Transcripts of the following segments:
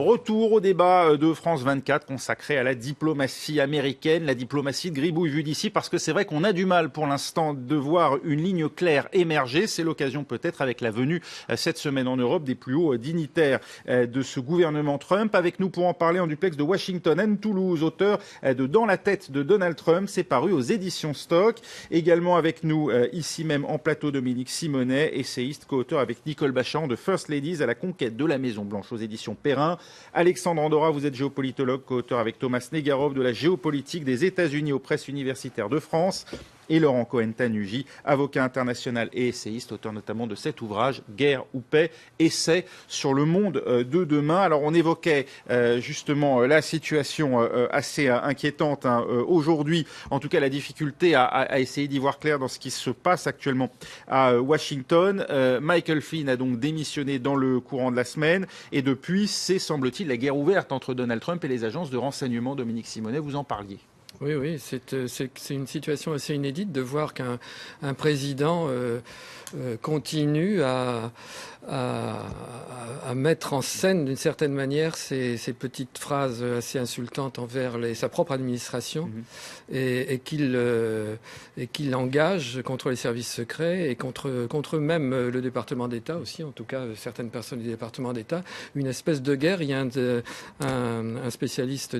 Retour au débat de France 24 consacré à la diplomatie américaine, la diplomatie de gribouille vue d'ici, parce que c'est vrai qu'on a du mal pour l'instant de voir une ligne claire émerger. C'est l'occasion peut-être avec la venue cette semaine en Europe des plus hauts dignitaires de ce gouvernement Trump. Avec nous pour en parler en duplex de Washington, Anne Toulouse, auteur de Dans la tête de Donald Trump, c'est paru aux éditions Stock. Également avec nous ici même en plateau Dominique Simonet, essayiste, co-auteur avec Nicole Bachand de First Ladies à la conquête de la Maison Blanche aux éditions Perrin. Alexandre Andorra, vous êtes géopolitologue, co-auteur avec Thomas Negarov de la géopolitique des États-Unis aux presses universitaires de France. Et Laurent Cohen-Tanugy, avocat international et essayiste, auteur notamment de cet ouvrage « Guerre ou paix », essai sur le monde de demain. Alors on évoquait justement la situation assez inquiétante aujourd'hui, en tout cas la difficulté à essayer d'y voir clair dans ce qui se passe actuellement à Washington. Michael Flynn a donc démissionné dans le courant de la semaine et depuis, c'est semble-t-il la guerre ouverte entre Donald Trump et les agences de renseignement. Dominique Simonet, vous en parliez. Oui, c'est une situation assez inédite de voir qu'un président continue à mettre en scène d'une certaine manière ces petites phrases assez insultantes envers sa propre administration et qu'il engage contre les services secrets et contre même le département d'État aussi, en tout cas certaines personnes du département d'État, une espèce de guerre. Il y a un spécialiste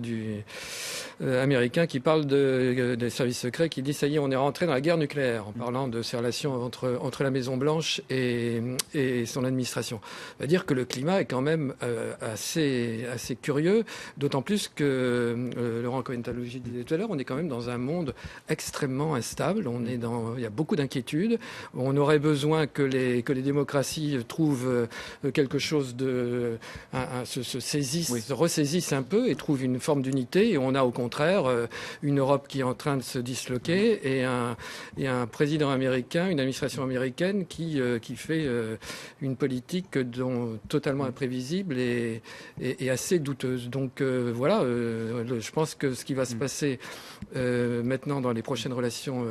américain qui parle des services secrets qui dit ça y est, on est rentré dans la guerre nucléaire en parlant de ces relations entre la Maison-Blanche et son administration. On va dire que le climat est quand même assez curieux, d'autant plus que Laurent Cohen-Tanugy disait tout à l'heure, on est quand même dans un monde extrêmement instable. Il y a beaucoup d'inquiétudes. On aurait besoin que les démocraties trouvent quelque chose se ressaisissent un peu et trouvent une forme d'unité. Et on a au contraire une Europe qui est en train de se disloquer et un président américain, une administration américaine qui fait une politique totalement imprévisible et assez douteuse. Donc voilà, je pense que ce qui va se passer maintenant dans les prochaines relations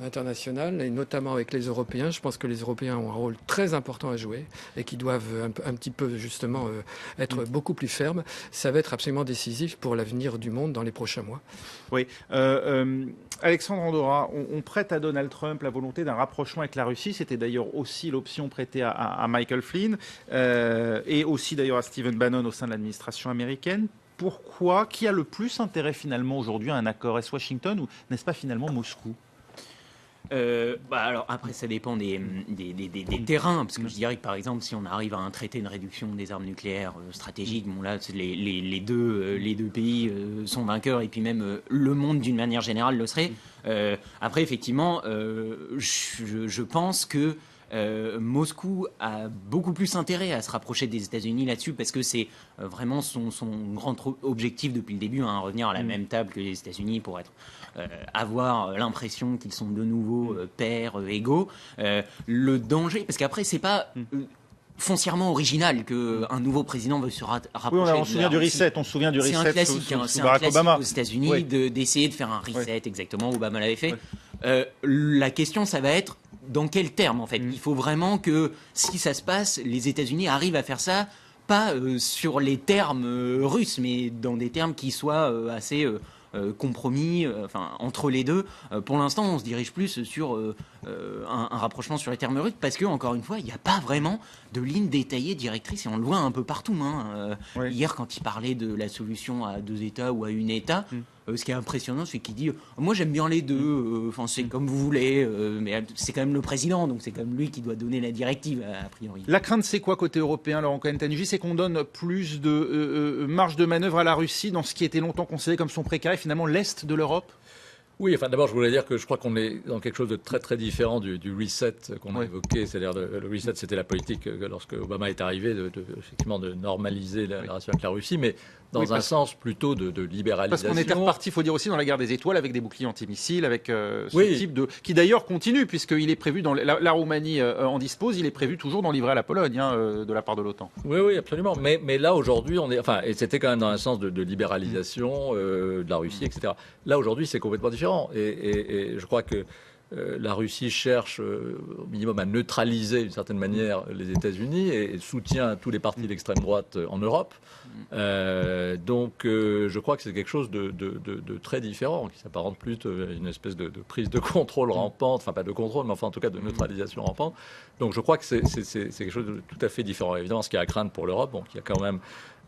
internationales, et notamment avec les Européens, je pense que les Européens ont un rôle très important à jouer et qui doivent un petit peu justement être beaucoup plus fermes. Ça va être absolument décisif pour l'avenir du monde dans les prochains mois. Oui. Alexandre Andorra, on prête à Donald Trump la volonté d'un rapprochement avec la Russie. C'était d'ailleurs aussi l'option prêtée à Michael Flynn et aussi d'ailleurs à Stephen Bannon au sein de l'administration américaine. Pourquoi? Qui a le plus intérêt finalement aujourd'hui à un accord? Est-ce Washington ou n'est-ce pas finalement Moscou? Alors après ça dépend des terrains, parce que je dirais que par exemple si on arrive à un traité de réduction des armes nucléaires stratégiques, bon là les deux pays sont vainqueurs et puis même le monde d'une manière générale le serait. Après effectivement je pense que Moscou a beaucoup plus intérêt à se rapprocher des États-Unis là-dessus parce que c'est vraiment son grand objectif depuis le début, revenir à la même table que les États-Unis pour avoir l'impression qu'ils sont de nouveau pairs, égaux. Le danger, parce qu'après c'est pas foncièrement original qu'un nouveau président veut se rapprocher. Oui, on se souvient du reset. C'est un classique, sous Barack Obama aux États-Unis d'essayer de faire un reset. Exactement, Obama l'avait fait. La question, ça va être dans quels termes en fait. Il faut vraiment que si ça se passe, les États-Unis arrivent à faire ça, pas sur les termes russes, mais dans des termes qui soient assez compromis, entre les deux. Pour l'instant, on se dirige plus sur un rapprochement sur les termes russes parce que, encore une fois, il n'y a pas vraiment de ligne détaillée directrice et on le voit un peu partout. Hier, quand il parlait de la solution à 2 États ou à un État, ce qui est impressionnant, c'est qu'il dit moi j'aime bien les deux, c'est comme vous voulez, mais c'est quand même le président, donc c'est quand même lui qui doit donner la directive a priori. La crainte, c'est quoi côté européen, Laurent Cohen-Tanugy? C'est qu'on donne plus de marge de manœuvre à la Russie dans ce qui était longtemps considéré comme son précaré, finalement l'Est de l'Europe? Oui, d'abord, je voulais dire que je crois qu'on est dans quelque chose de très, très différent du reset qu'on a évoqué. C'est-à-dire, le reset, c'était la politique, lorsque Obama est arrivé, effectivement, de normaliser la relation avec la Russie, mais dans un sens plutôt de libéralisation. Parce qu'on était reparti, il faut dire aussi, dans la guerre des étoiles, avec des boucliers antimissiles, avec ce type de... qui d'ailleurs continue, puisqu'il est prévu, dans la Roumanie en dispose, il est prévu toujours d'en livrer à la Pologne, de la part de l'OTAN. Oui, absolument. Mais là, aujourd'hui, on est... et c'était quand même dans un sens de libéralisation de la Russie, etc. Là, aujourd'hui, c'est complètement différent. Et je crois que la Russie cherche au minimum à neutraliser d'une certaine manière les États-Unis et soutient tous les partis d'extrême droite en Europe. Donc je crois que c'est quelque chose de très différent, qui s'apparente plus à une espèce de prise de contrôle rampante, enfin pas de contrôle, mais enfin en tout cas de neutralisation rampante. Donc je crois que c'est quelque chose de tout à fait différent. Évidemment, ce qui est à craindre pour l'Europe, qui a quand même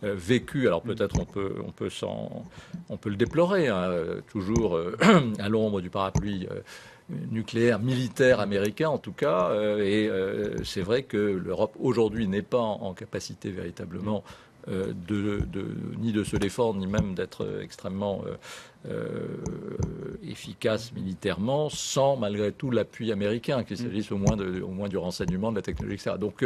vécu, alors peut-être on peut le déplorer, toujours à l'ombre du parapluie nucléaire, militaire américain en tout cas, et c'est vrai que l'Europe aujourd'hui n'est pas en capacité véritablement ni de se défendre, ni même d'être extrêmement efficace militairement, sans malgré tout l'appui américain, qu'il s'agisse au moins du renseignement, de la technologie, etc. Donc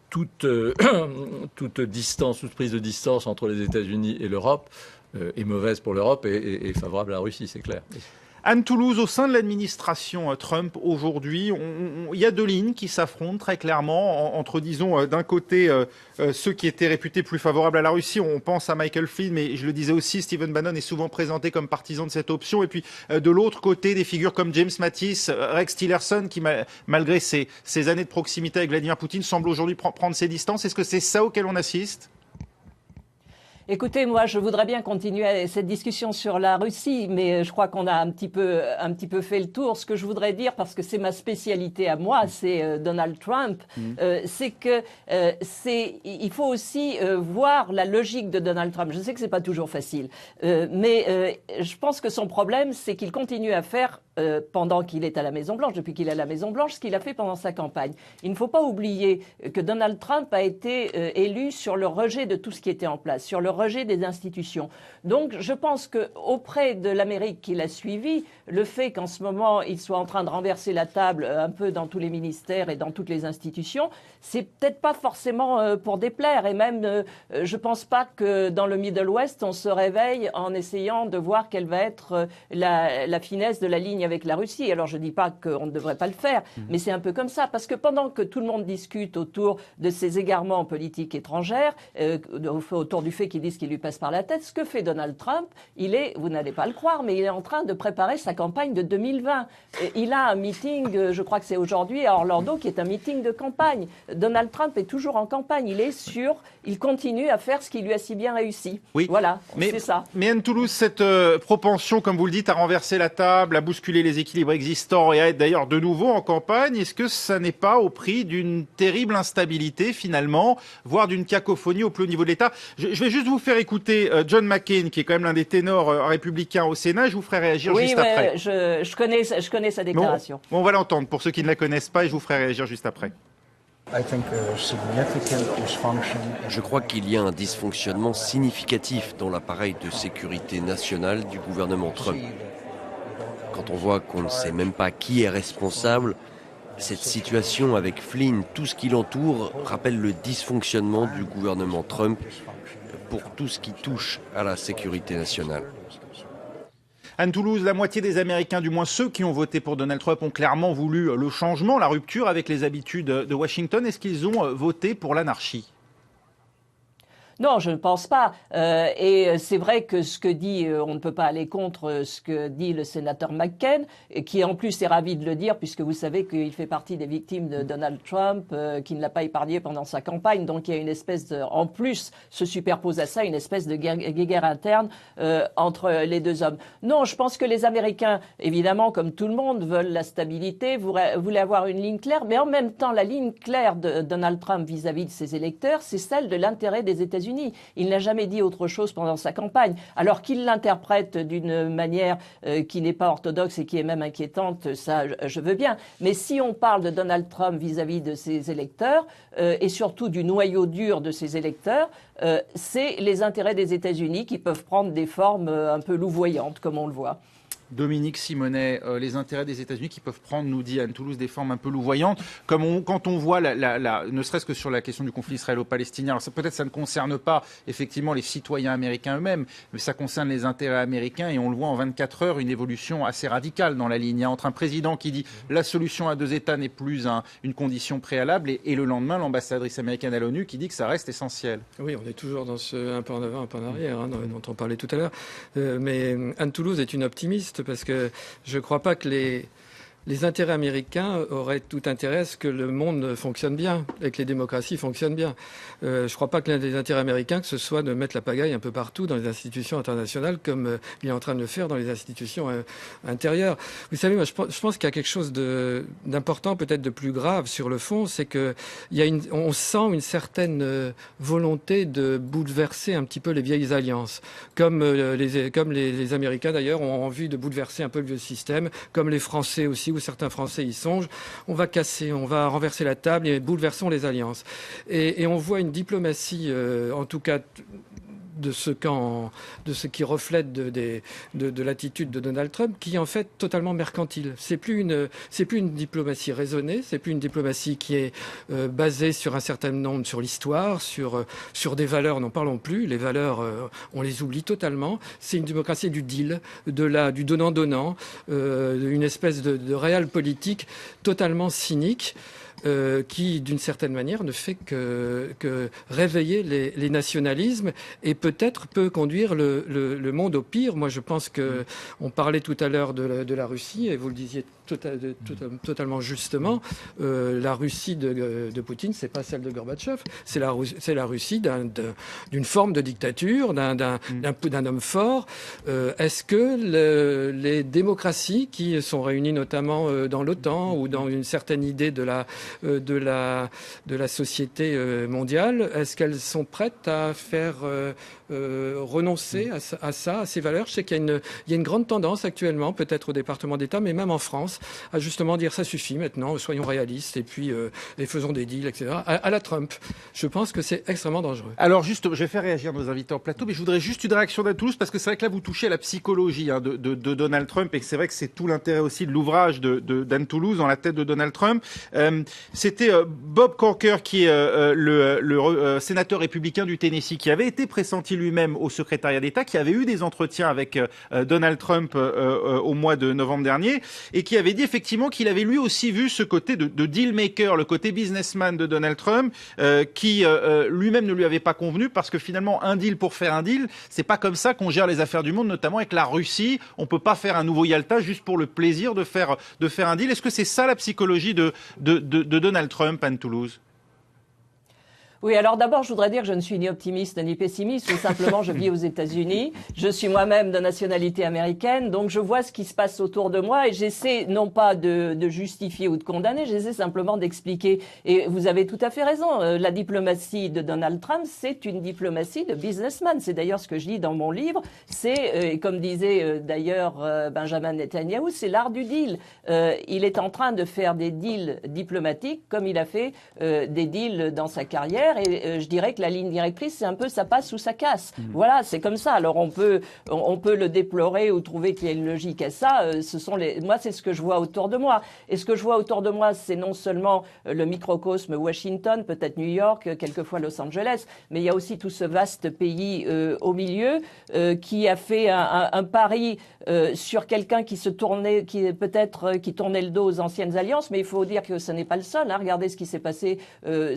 toute distance, toute prise de distance entre les États-Unis et l'Europe est mauvaise pour l'Europe et favorable à la Russie, c'est clair. Anne Toulouse, au sein de l'administration Trump aujourd'hui, il y a deux lignes qui s'affrontent très clairement entre, disons, d'un côté ceux qui étaient réputés plus favorables à la Russie, on pense à Michael Flynn, mais je le disais aussi, Stephen Bannon est souvent présenté comme partisan de cette option, et puis de l'autre côté, des figures comme James Mattis, Rex Tillerson, qui malgré ses années de proximité avec Vladimir Poutine, semble aujourd'hui prendre ses distances. Est-ce que c'est ça auquel on assiste ? Écoutez, moi, je voudrais bien continuer cette discussion sur la Russie, mais je crois qu'on a un petit peu fait le tour. Ce que je voudrais dire, parce que c'est ma spécialité à moi, c'est Donald Trump, c'est que il faut aussi voir la logique de Donald Trump. Je sais que c'est pas toujours facile, mais je pense que son problème, c'est qu'il continue à faire pendant qu'il est à la Maison-Blanche, depuis qu'il est à la Maison-Blanche, ce qu'il a fait pendant sa campagne. Il ne faut pas oublier que Donald Trump a été élu sur le rejet de tout ce qui était en place, sur le rejet des institutions. Donc, je pense qu'auprès de l'Amérique qui l'a suivi, le fait qu'en ce moment, il soit en train de renverser la table un peu dans tous les ministères et dans toutes les institutions, c'est peut-être pas forcément pour déplaire. Et même, je pense pas que dans le Middle West, on se réveille en essayant de voir quelle va être la finesse de la ligne avec la Russie. Alors, je dis pas qu'on ne devrait pas le faire, mais c'est un peu comme ça. Parce que pendant que tout le monde discute autour de ces égarements en politique étrangère, autour du fait qu'ils disent qu'il lui passe par la tête, ce que fait Donald Trump, vous n'allez pas le croire, mais il est en train de préparer sa campagne de 2020. Il a un meeting, je crois que c'est aujourd'hui à Orlando, qui est un meeting de campagne. Donald Trump est toujours en campagne. Il continue à faire ce qui lui a si bien réussi. Oui. Voilà, c'est ça. Mais Anne Toulouse, cette propension, comme vous le dites, à renverser la table, à bousculer les équilibres existants et à être d'ailleurs de nouveau en campagne, est-ce que ça n'est pas au prix d'une terrible instabilité finalement, voire d'une cacophonie au plus haut niveau de l'État ? Je vais juste vous faire écouter John McCain, qui est quand même l'un des ténors républicains au Sénat. Je vous ferai réagir juste après. Je connais sa déclaration. Bon, on va l'entendre pour ceux qui ne la connaissent pas et je vous ferai réagir juste après. Je crois qu'il y a un dysfonctionnement significatif dans l'appareil de sécurité nationale du gouvernement Trump. Quand on voit qu'on ne sait même pas qui est responsable, cette situation avec Flynn, tout ce qui l'entoure, rappelle le dysfonctionnement du gouvernement Trump pour tout ce qui touche à la sécurité nationale. Anne Toulouse, la moitié des Américains, du moins ceux qui ont voté pour Donald Trump, ont clairement voulu le changement, la rupture avec les habitudes de Washington. Est-ce qu'ils ont voté pour l'anarchie ? Non, je ne pense pas. Et c'est vrai que ce que dit, on ne peut pas aller contre ce que dit le sénateur McCain, qui en plus est ravi de le dire, puisque vous savez qu'il fait partie des victimes de Donald Trump, qui ne l'a pas épargné pendant sa campagne. Donc il y a une espèce en plus, se superpose à ça une espèce de guerre interne entre les deux hommes. Non, je pense que les Américains, évidemment, comme tout le monde, veulent la stabilité, voulaient avoir une ligne claire, mais en même temps, la ligne claire de Donald Trump vis-à-vis de ses électeurs, c'est celle de l'intérêt des États-Unis. Il n'a jamais dit autre chose pendant sa campagne. Alors qu'il l'interprète d'une manière qui n'est pas orthodoxe et qui est même inquiétante, ça, je veux bien. Mais si on parle de Donald Trump vis-à-vis de ses électeurs, et surtout du noyau dur de ses électeurs, c'est les intérêts des États-Unis qui peuvent prendre des formes un peu louvoyantes, comme on le voit. Dominique Simonet, les intérêts des États-Unis qui peuvent prendre, nous dit Anne Toulouse, des formes un peu louvoyantes, comme quand on voit, ne serait-ce que sur la question du conflit israélo-palestinien. Alors peut-être ça ne concerne pas effectivement les citoyens américains eux-mêmes, mais ça concerne les intérêts américains et on le voit en 24 heures, une évolution assez radicale dans la ligne. Il y a entre un président qui dit la solution à deux États n'est plus une condition préalable et le lendemain l'ambassadrice américaine à l'ONU qui dit que ça reste essentiel. Oui, on est toujours dans ce un pas en avant, un pas en arrière, dont on parlait tout à l'heure. Mais Anne Toulouse est une optimiste. juste parce que je ne crois pas que les intérêts américains auraient tout intérêt à ce que le monde fonctionne bien et que les démocraties fonctionnent bien. Je ne crois pas que l'un des intérêts américains, que ce soit de mettre la pagaille un peu partout dans les institutions internationales, comme il est en train de le faire dans les institutions intérieures. Vous savez, moi, je pense qu'il y a quelque chose d'important, peut-être de plus grave sur le fond, c'est que on sent une certaine volonté de bouleverser un petit peu les vieilles alliances, comme les Américains d'ailleurs ont envie de bouleverser un peu le vieux système, comme les Français aussi, où certains Français y songent. On va renverser la table et bouleversons les alliances. Et on voit une diplomatie, en tout cas de ce qui reflète de l'attitude de Donald Trump, qui est en fait totalement mercantile. C'est plus une diplomatie raisonnée, c'est plus une diplomatie qui est basée sur un certain nombre, sur l'histoire, sur des valeurs, n'en parlons plus. Les valeurs, on les oublie totalement. C'est une démocratie du deal, du donnant-donnant, une espèce de réel politique totalement cynique. Qui, d'une certaine manière, ne fait que réveiller les nationalismes et peut-être peut conduire le monde au pire. Moi, je pense que on parlait tout à l'heure de la Russie, et vous le disiez totalement justement. La Russie de Poutine, c'est pas celle de Gorbatchev, c'est la Russie d'une forme de dictature, d'un homme fort. Est-ce que les démocraties qui sont réunies notamment dans l'OTAN ou dans une certaine idée de la société mondiale, est-ce qu'elles sont prêtes à faire renoncer à ces valeurs? Je sais qu'il y a une grande tendance actuellement, peut-être au département d'État, mais même en France, à justement dire ça suffit maintenant, soyons réalistes et puis faisons des deals, etc. À la Trump. Je pense que c'est extrêmement dangereux. Alors juste, je vais faire réagir nos invités en plateau, mais je voudrais juste une réaction d'Anne Toulouse, parce que c'est vrai que là vous touchez à la psychologie de Donald Trump, et que c'est vrai que c'est tout l'intérêt aussi de l'ouvrage d'Anne Toulouse, Dans la tête de Donald Trump. C'était Bob Corker, qui est le sénateur républicain du Tennessee, qui avait été pressenti lui-même au secrétariat d'État, qui avait eu des entretiens avec Donald Trump au mois de novembre dernier, et qui avait dit effectivement qu'il avait lui aussi vu ce côté de deal maker, le côté businessman de Donald Trump, qui lui-même ne lui avait pas convenu, parce que finalement un deal pour faire un deal, c'est pas comme ça qu'on gère les affaires du monde, notamment avec la Russie. On peut pas faire un nouveau Yalta juste pour le plaisir de faire un deal. Est-ce que c'est ça la psychologie de Donald Trump, Anne Toulouse? Oui, alors d'abord, je voudrais dire que je ne suis ni optimiste ni pessimiste, ou simplement je vis aux États-Unis. Je suis moi-même de nationalité américaine, donc je vois ce qui se passe autour de moi et j'essaie non pas de justifier ou de condamner, j'essaie simplement d'expliquer. Et vous avez tout à fait raison, la diplomatie de Donald Trump, c'est une diplomatie de businessman. C'est d'ailleurs ce que je dis dans mon livre. C'est, comme disait d'ailleurs Benjamin Netanyahou, c'est l'art du deal. Il est en train de faire des deals diplomatiques comme il a fait des deals dans sa carrière. Et je dirais que la ligne directrice, c'est un peu ça passe ou ça casse. Voilà, c'est comme ça. Alors on peut le déplorer ou trouver qu'il y a une logique à ça. Moi, c'est ce que je vois autour de moi. Et ce que je vois autour de moi, c'est non seulement le microcosme Washington, peut-être New York, quelquefois Los Angeles, mais il y a aussi tout ce vaste pays au milieu qui a fait un pari sur quelqu'un qui tournait le dos aux anciennes alliances. Mais il faut dire que ce n'est pas le seul. Regardez ce qui s'est passé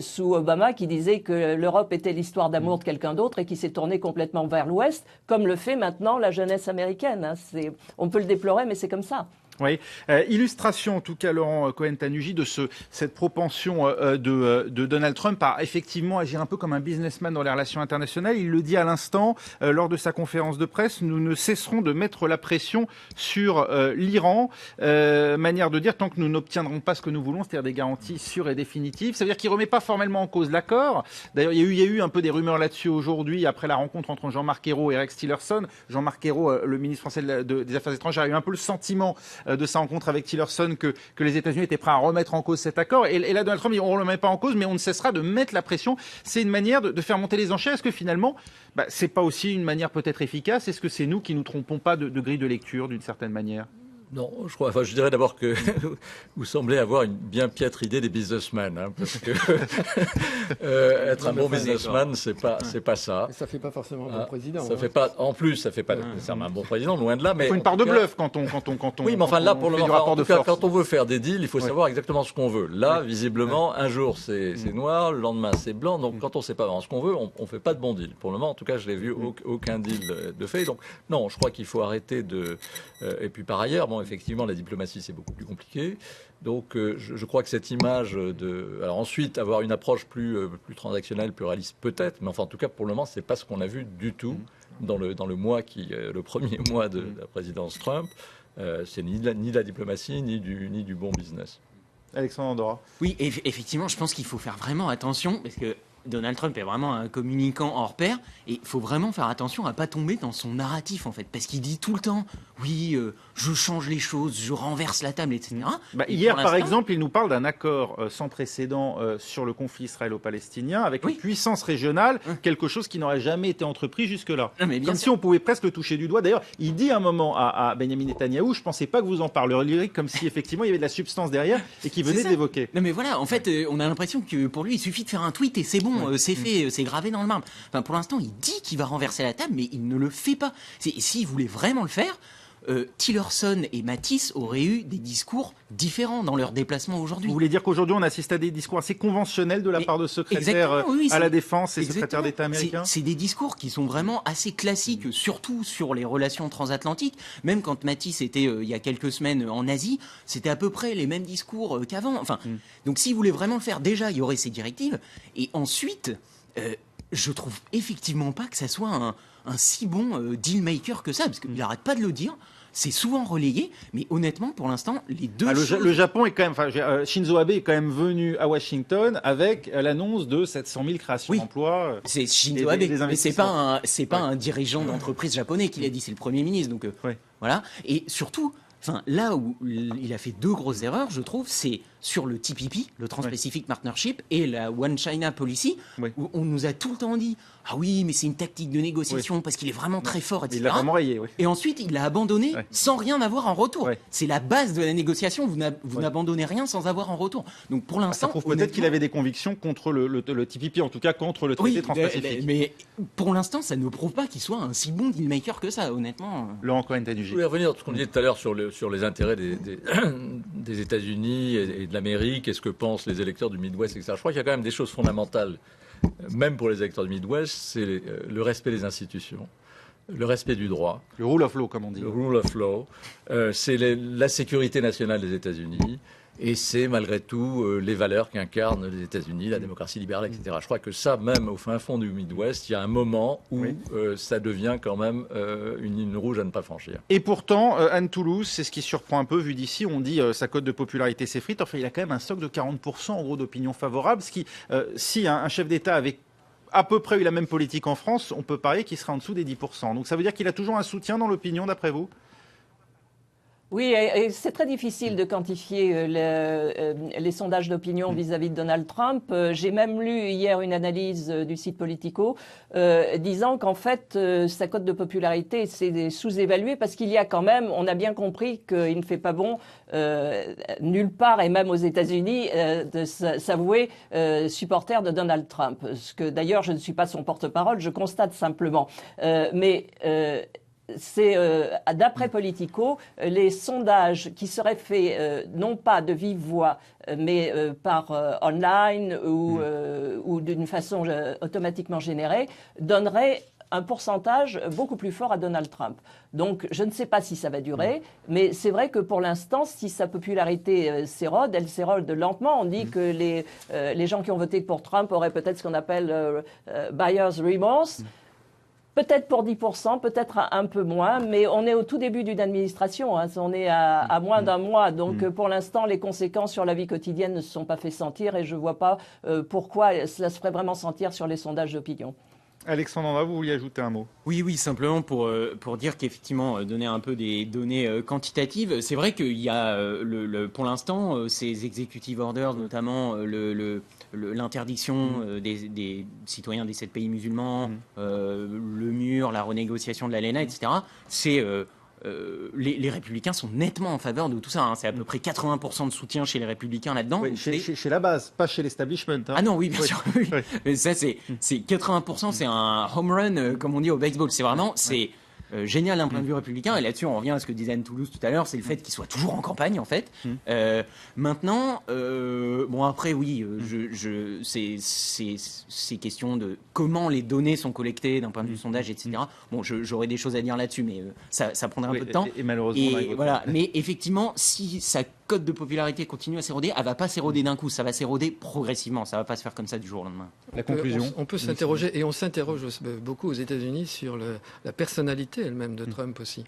sous Obama, qui disait que l'Europe était l'histoire d'amour de quelqu'un d'autre et qui s'est tournée complètement vers l'Ouest, comme le fait maintenant la jeunesse américaine. On peut le déplorer, mais c'est comme ça. Oui, illustration en tout cas, Laurent Cohen-Tanuji, de cette propension de Donald Trump à effectivement agir un peu comme un businessman dans les relations internationales. Il le dit à l'instant lors de sa conférence de presse: nous ne cesserons de mettre la pression sur l'Iran. Manière de dire, tant que nous n'obtiendrons pas ce que nous voulons, c'est-à-dire des garanties sûres et définitives. Ça veut dire qu'il ne remet pas formellement en cause l'accord. D'ailleurs, il y a eu un peu des rumeurs là-dessus aujourd'hui, après la rencontre entre Jean-Marc Ayrault et Rex Tillerson. Jean-Marc Ayrault, le ministre français des Affaires étrangères, a eu un peu le sentiment de sa rencontre avec Tillerson que les États-Unis étaient prêts à remettre en cause cet accord. Et là, Donald Trump dit: on ne le met pas en cause, mais on ne cessera de mettre la pression. C'est une manière de faire monter les enchères. Est-ce que finalement, c'est pas aussi une manière peut-être efficace? Est-ce que c'est nous qui nous trompons pas de grille de lecture d'une certaine manière? Non, je dirais d'abord que vous semblez avoir une bien piètre idée des businessmen, parce que être un bon businessman, c'est pas ça. Mais ça fait pas forcément un bon président. Ça fait pas, en plus, ça fait pas nécessairement un bon président, loin de là. Mais il faut une part de bluff quand on. Oui, mais enfin là, pour le moment, en tout cas, quand on veut faire des deals, il faut Ouais. savoir exactement ce qu'on veut. Là, visiblement, un jour c'est noir, le lendemain c'est blanc. Donc, quand on sait pas vraiment ce qu'on veut, on fait pas de bon deal. Pour le moment, en tout cas, je l'ai vu aucun deal de fait. Donc, non, je crois qu'il faut arrêter de. Et puis par ailleurs, bon, effectivement, la diplomatie c'est beaucoup plus compliqué. Donc, je crois que cette image de. Alors ensuite, avoir une approche plus transactionnelle, plus réaliste, peut-être. Mais enfin, en tout cas, pour le moment, c'est pas ce qu'on a vu du tout dans le mois le premier mois de la présidence Trump. C'est ni de la diplomatie, ni du bon business. Alexandre Andorra. Oui, effectivement, je pense qu'il faut faire vraiment attention parce que Donald Trump est vraiment un communicant hors pair et il faut vraiment faire attention à pas tomber dans son narratif en fait, parce qu'il dit tout le temps oui, je change les choses, je renverse la table, etc. Et Hier, pour par l'instant- exemple, il nous parle d'un accord sans précédent sur le conflit israélo-palestinien avec une puissance régionale, quelque chose qui n'aurait jamais été entrepris jusque-là. Non, mais bien Comme sûr. si on pouvait presque le toucher du doigt. D'ailleurs, il dit un moment à Benjamin Netanyahou, je pensais pas que vous en parleriez, comme si effectivement il y avait de la substance derrière et qu'il venait C'est de ça. l'évoquer. Non mais voilà, en fait, on a l'impression que pour lui, il suffit de faire un tweet et c'est bon, c'est fait, c'est gravé dans le marbre. Enfin, pour l'instant, il dit qu'il va renverser la table, mais il ne le fait pas. S'il voulait vraiment le faire, Tillerson et Mattis auraient eu des discours différents dans leur déplacement aujourd'hui. Vous voulez dire qu'aujourd'hui, on assiste à des discours assez conventionnels de la Mais part de secrétaires exactement, oui, à la c'est- défense et Exactement. secrétaires d'État américains? C'est des discours qui sont vraiment assez classiques, surtout sur les relations transatlantiques. Même quand Mattis était il y a quelques semaines en Asie, c'était à peu près les mêmes discours qu'avant. Enfin, donc s'il voulait vraiment le faire, déjà, il y aurait ces directives. Et ensuite, je trouve effectivement pas que ça soit un si bon deal maker que ça, parce qu'il n'arrête pas de le dire. C'est souvent relayé, mais honnêtement, pour l'instant, les deux choses... Le Japon est quand même, Shinzo Abe est quand même venu à Washington avec l'annonce de 700 000 créations d'emplois. C'est Shinzo des Abe, mais investissements. c'est pas un dirigeant d'entreprise japonais qui l'a dit, c'est le Premier ministre. Donc voilà. Et surtout, là où il a fait deux grosses erreurs, je trouve, c'est sur le TPP, le Trans-Pacific Partnership, et la One China Policy, où on nous a tout le temps dit « Ah oui, mais c'est une tactique de négociation parce qu'il est vraiment très fort, etc. » Il l'a vraiment rayé, Et ensuite, il l'a abandonné sans rien avoir en retour. C'est la base de la négociation, vous n'abandonnez rien sans avoir en retour. Donc pour Ça l'instant... prouve peut-être qu'il avait des convictions contre le TPP, en tout cas contre le traité transpacifique. Mais pour l'instant, ça ne prouve pas qu'il soit un si bon dealmaker que ça, honnêtement. Laurent Cohen, Je voulais revenir sur ce qu'on disait tout à l'heure sur les intérêts des États-Unis et de l'Amérique et ce que pensent les électeurs du Midwest, etc. Je crois qu'il y a quand même des choses fondamentales, même pour les électeurs du Midwest, c'est le respect des institutions, le respect du droit. Le rule of law, comme on dit. Le rule of law, c'est la sécurité nationale des États-Unis. Et c'est malgré tout les valeurs qu'incarnent les États-Unis, la démocratie libérale, etc. Je crois que ça, même au fin fond du Midwest, il y a un moment où ça devient quand même une ligne rouge à ne pas franchir. Et pourtant, Anne Toulouse, c'est ce qui surprend un peu, vu d'ici, on dit sa cote de popularité s'effrite. Enfin, il a quand même un stock de 40% en gros d'opinion favorable, ce qui, si un chef d'État avait à peu près eu la même politique en France, on peut parier qu'il serait en dessous des 10%. Donc ça veut dire qu'il a toujours un soutien dans l'opinion, d'après vous ? Oui, et c'est très difficile de quantifier les sondages d'opinion vis-à-vis de Donald Trump. J'ai même lu hier une analyse du site Politico disant qu'en fait, sa cote de popularité s'est sous-évaluée parce qu'il y a quand même, on a bien compris qu'il ne fait pas bon nulle part, et même aux États-Unis, de s'avouer supporter de Donald Trump. Ce que d'ailleurs, je ne suis pas son porte-parole, je constate simplement. C'est d'après Politico, les sondages qui seraient faits non pas de vive voix, mais par online ou d'une façon automatiquement générée, donneraient un pourcentage beaucoup plus fort à Donald Trump. Donc, je ne sais pas si ça va durer, mais c'est vrai que pour l'instant, si sa popularité s'érode, elle s'érode lentement. On dit que les gens qui ont voté pour Trump auraient peut-être ce qu'on appelle buyer's remorse. Peut-être pour 10%, peut-être un peu moins, mais on est au tout début d'une administration, hein, on est à moins d'un mois, donc pour l'instant les conséquences sur la vie quotidienne ne se sont pas fait sentir et je ne vois pas pourquoi cela se ferait vraiment sentir sur les sondages d'opinion. Alexandre Andra, vous vouliez ajouter un mot ? Oui, simplement pour dire qu'effectivement, donner un peu des données quantitatives, c'est vrai qu'il y a, pour l'instant, ces executive orders, notamment l'interdiction des citoyens des 7 pays musulmans, le mur, la renégociation de l'ALENA, etc., c'est les républicains sont nettement en faveur de tout ça. Hein. C'est à peu près 80% de soutien chez les républicains là-dedans. Oui, chez la base, pas chez l'establishment. Hein. Ah non, oui, bien sûr. Oui. Mais ça, c'est 80%, c'est un home run, comme on dit au baseball. C'est vraiment, génial d'un point de vue républicain. Et là-dessus, on revient à ce que disait Anne Toulouse tout à l'heure, c'est le fait qu'il soit toujours en campagne, en fait. Maintenant, bon après, oui, c'est question de comment les données sont collectées d'un point de vue sondage, etc. Bon, j'aurais des choses à dire là-dessus, mais ça prendrait un peu de temps. Et malheureusement, voilà. Mais effectivement, si sa cote de popularité continue à s'éroder, elle va pas s'éroder d'un coup, ça va s'éroder progressivement. Ça va pas se faire comme ça du jour au lendemain. La conclusion. On peut s'interroger, et on s'interroge beaucoup aux États-Unis sur la personnalité elle-même de Trump aussi,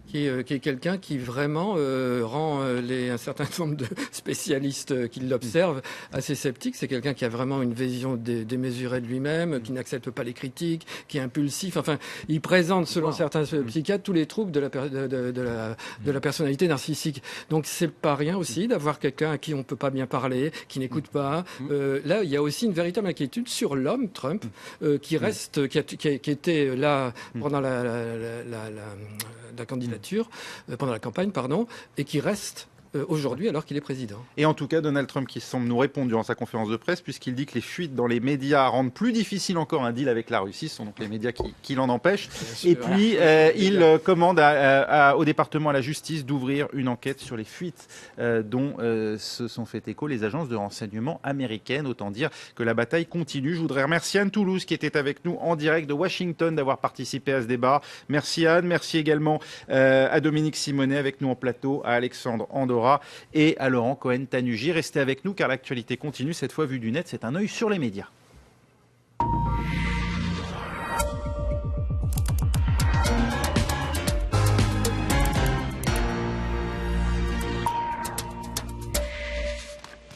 qui est quelqu'un qui vraiment rend un certain nombre de spécialistes qui l'observent assez sceptiques. C'est quelqu'un qui a vraiment une vision démesurée de lui-même, qui n'accepte pas les critiques, qui est impulsif. Enfin, il présente, selon certains psychiatres, tous les troubles de la personnalité narcissique. Donc, c'est pas rien aussi d'avoir quelqu'un à qui on peut pas bien parler, qui n'écoute pas. Là, il y a aussi une véritable inquiétude sur l'homme Trump, qui était là pendant la candidature, pendant la campagne, pardon, et qui reste aujourd'hui alors qu'il est président. Et en tout cas, Donald Trump qui semble nous répondre durant sa conférence de presse, puisqu'il dit que les fuites dans les médias rendent plus difficile encore un deal avec la Russie. Ce sont donc les médias qui l'en empêchent. Et puis, il commande au département à la justice d'ouvrir une enquête sur les fuites dont se sont fait écho les agences de renseignement américaines. Autant dire que la bataille continue. Je voudrais remercier Anne Toulouse qui était avec nous en direct de Washington d'avoir participé à ce débat. Merci Anne. Merci également à Dominique Simonet avec nous en plateau, à Alexandre Andorra et à Laurent Cohen-Tanugy. Restez avec nous car l'actualité continue. Cette fois vue du net, c'est un œil sur les médias.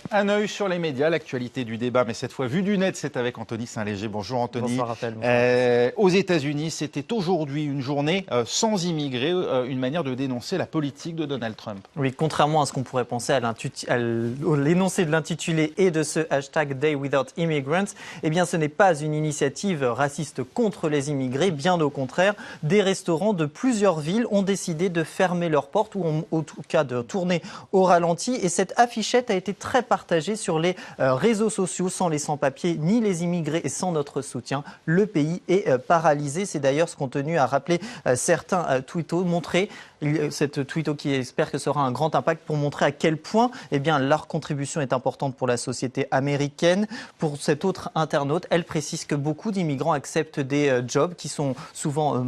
Un œil sur les médias, l'actualité du débat, mais cette fois vue du net, c'est avec Anthony Saint-Léger. Bonjour Anthony. Bonsoir Raphaël. Aux États-Unis, c'était aujourd'hui une journée sans immigrés, une manière de dénoncer la politique de Donald Trump. Oui, contrairement à ce qu'on pourrait penser à l'énoncé de l'intitulé et de ce hashtag Day Without Immigrants, eh bien ce n'est pas une initiative raciste contre les immigrés, bien au contraire. Des restaurants de plusieurs villes ont décidé de fermer leurs portes ou en tout cas de tourner au ralenti et cette affichette a été très partagée sur les réseaux sociaux. Sans les sans-papiers ni les immigrés et sans notre soutien, le pays est paralysé. C'est d'ailleurs ce qu'ont tenu à rappeler certains tweetos, cette tweeto qui espère que ça aura un grand impact pour montrer à quel point leur contribution est importante pour la société américaine. Pour cet autre internaute, elle précise que beaucoup d'immigrants acceptent des jobs qui sont souvent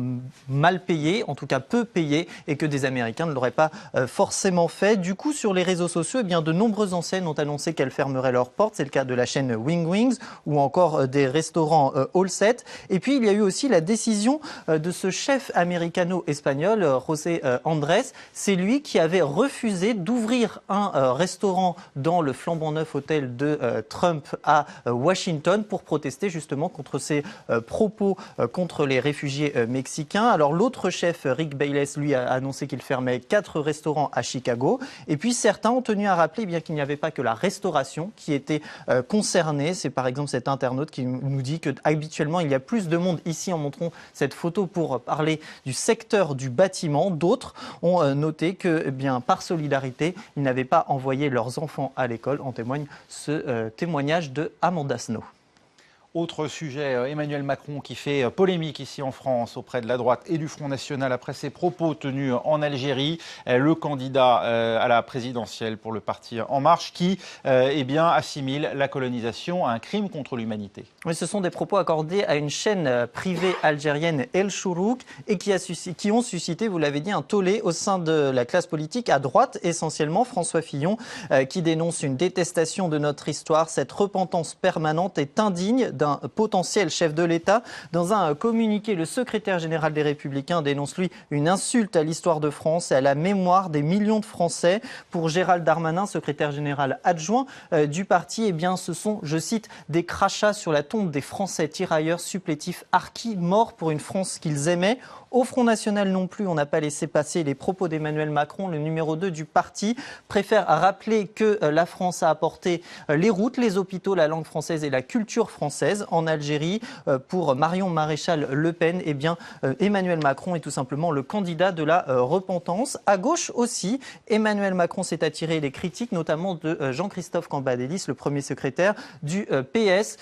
mal payés, en tout cas peu payés, et que des Américains ne l'auraient pas forcément fait. Du coup, sur les réseaux sociaux, de nombreuses enseignes ont annoncé qu'elles fermeraient leurs portes. C'est le cas de la chaîne Wing Wings ou encore des restaurants All Set. Et puis, il y a eu aussi la décision de ce chef américano-espagnol, José Andrés. C'est lui qui avait refusé d'ouvrir un restaurant dans le flambant neuf hôtel de Trump à Washington pour protester justement contre ses propos contre les réfugiés mexicains. Alors l'autre chef, Rick Bayless, lui a annoncé qu'il fermait 4 restaurants à Chicago. Et puis certains ont tenu à rappeler qu'il n'y avait pas que la restauration qui était concernée. C'est par exemple cet internaute qui nous dit que habituellement il y a plus de monde ici en montrant cette photo pour parler du secteur du bâtiment. D'autres ont noté que, par solidarité, ils n'avaient pas envoyé leurs enfants à l'école. En témoigne ce témoignage de Amanda Snow. Autre sujet, Emmanuel Macron qui fait polémique ici en France auprès de la droite et du Front National après ses propos tenus en Algérie. Le candidat à la présidentielle pour le parti En Marche qui assimile la colonisation à un crime contre l'humanité. Oui, ce sont des propos accordés à une chaîne privée algérienne El Chourouk et qui ont suscité, vous l'avez dit, un tollé au sein de la classe politique à droite, essentiellement François Fillon, qui dénonce une détestation de notre histoire. Cette repentance permanente est indigne d'un potentiel chef de l'État. Dans un communiqué, le secrétaire général des Républicains dénonce, lui, une insulte à l'histoire de France et à la mémoire des millions de Français. Pour Gérald Darmanin, secrétaire général adjoint du parti, ce sont, je cite, des crachats sur la tombe des Français tirailleurs, supplétifs, harkis, morts pour une France qu'ils aimaient. Au Front National non plus, on n'a pas laissé passer les propos d'Emmanuel Macron. Le numéro 2 du parti préfère rappeler que la France a apporté les routes, les hôpitaux, la langue française et la culture française. française. En Algérie, pour Marion Maréchal Le Pen, eh bien, Emmanuel Macron est tout simplement le candidat de la repentance. À gauche aussi, Emmanuel Macron s'est attiré les critiques, notamment de Jean-Christophe Cambadélis, le premier secrétaire du PS,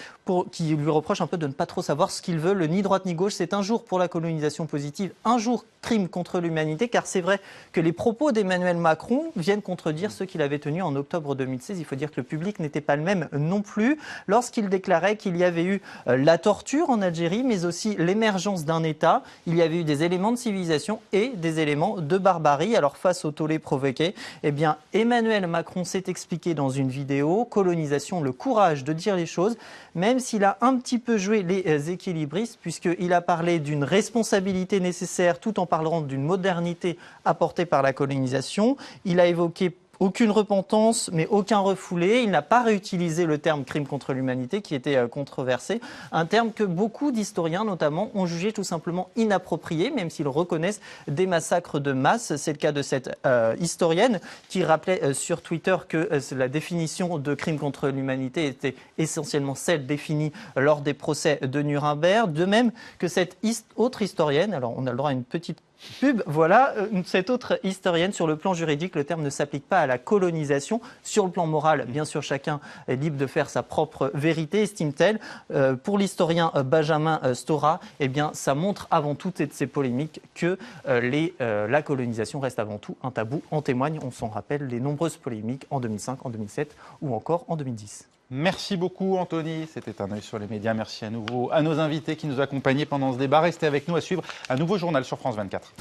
qui lui reproche un peu de ne pas trop savoir ce qu'il veut. Le ni droite ni gauche, c'est un jour pour la colonisation positive, un jour crime contre l'humanité, car c'est vrai que les propos d'Emmanuel Macron viennent contredire ceux qu'il avait tenus en octobre 2016. Il faut dire que le public n'était pas le même non plus lorsqu'il déclarait qu'il y avait eu la torture en Algérie, mais aussi l'émergence d'un État. Il y avait eu des éléments de civilisation et des éléments de barbarie. Alors face au tollé provoqué, eh bien, Emmanuel Macron s'est expliqué dans une vidéo, colonisation, le courage de dire les choses, même s'il a un petit peu joué les équilibristes, puisqu'il a parlé d'une responsabilité nécessaire tout en parlant d'une modernité apportée par la colonisation. Il a évoqué aucune repentance, mais aucun refoulé. Il n'a pas réutilisé le terme crime contre l'humanité qui était controversé, un terme que beaucoup d'historiens notamment ont jugé tout simplement inapproprié, même s'ils reconnaissent des massacres de masse. C'est le cas de cette historienne qui rappelait sur Twitter que la définition de crime contre l'humanité était essentiellement celle définie lors des procès de Nuremberg, de même que cette autre historienne, alors on a le droit à une petite pub, voilà, cette autre historienne, sur le plan juridique, le terme ne s'applique pas à la colonisation. Sur le plan moral, bien sûr, chacun est libre de faire sa propre vérité, estime-t-elle. Pour l'historien Benjamin Stora, eh bien, ça montre avant toutes ces polémiques que la colonisation reste avant tout un tabou. En témoignent, on s'en rappelle, les nombreuses polémiques en 2005, en 2007 ou encore en 2010. Merci beaucoup Anthony, c'était un œil sur les médias. Merci à nouveau à nos invités qui nous accompagnaient pendant ce débat. Restez avec nous à suivre un nouveau journal sur France 24.